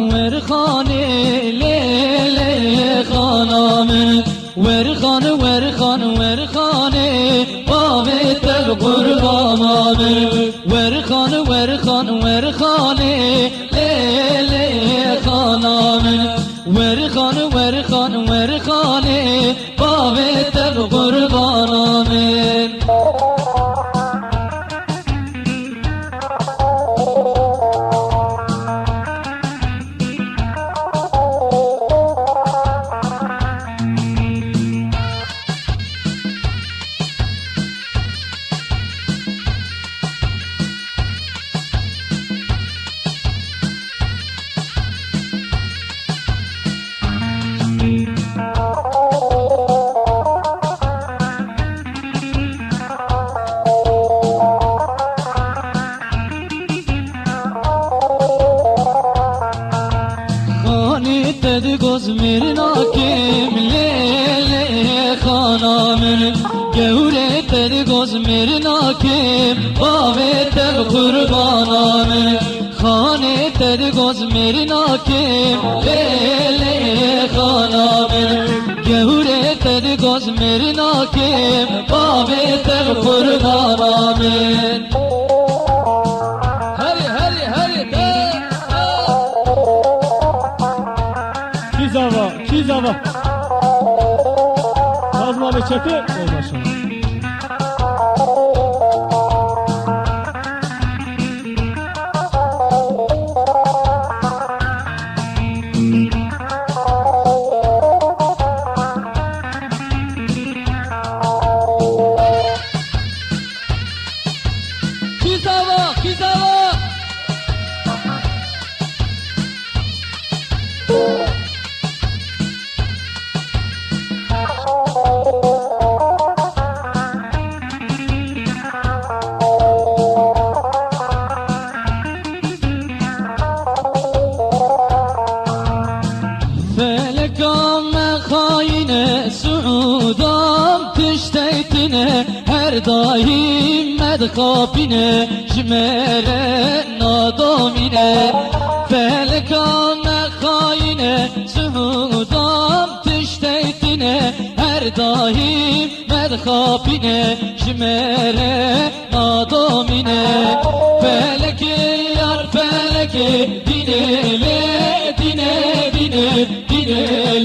ورخانه لیل خانم ورخانه بابت قربانم ورخانه لیل خانم ورخانه بابت قربانم تدگوز میرنا کم لیل خانامن گوره تدگوز میرنا کم بابت قربانامن خانه تدگوز میرنا کم لیل خانامن گوره تدگوز میرنا کم بابت قربانامن Kizava Kazma ve çepi olmasın. Kizava سعودام تشتيتنا هر دايم مدخابنا جمالة نادامنا فلكان خاينة سعودام تشتيتنا هر دايم مدخابنا جمالة نادامنا فلك يار فلك ديني ديني ديني ديني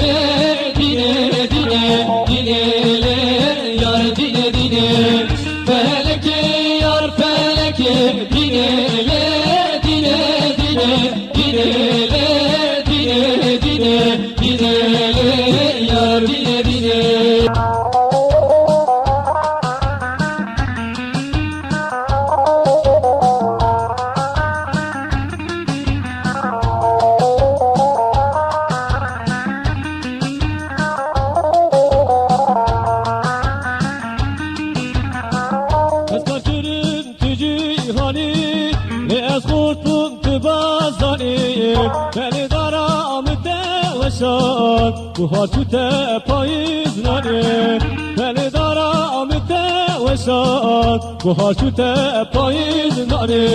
Beni daram deveşan Buhar tüte payizlani Beni daram deveşan Buhar tüte payizlani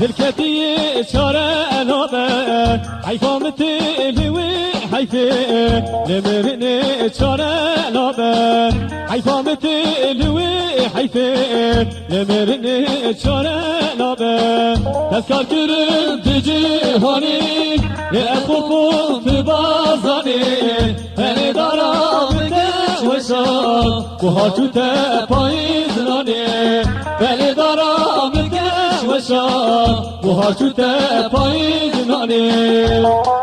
دلكتي شارع نابه حيفامتي لوي حيفي لمرني شارع نابه حيفامتي لوي حيفي لمرني شارع نابه تذكر كرم تجيهاني لأخوكم في بازاني هني دارم وشا وهاتو تبايزناني بلي دارم شا بوها چوت پای جنانه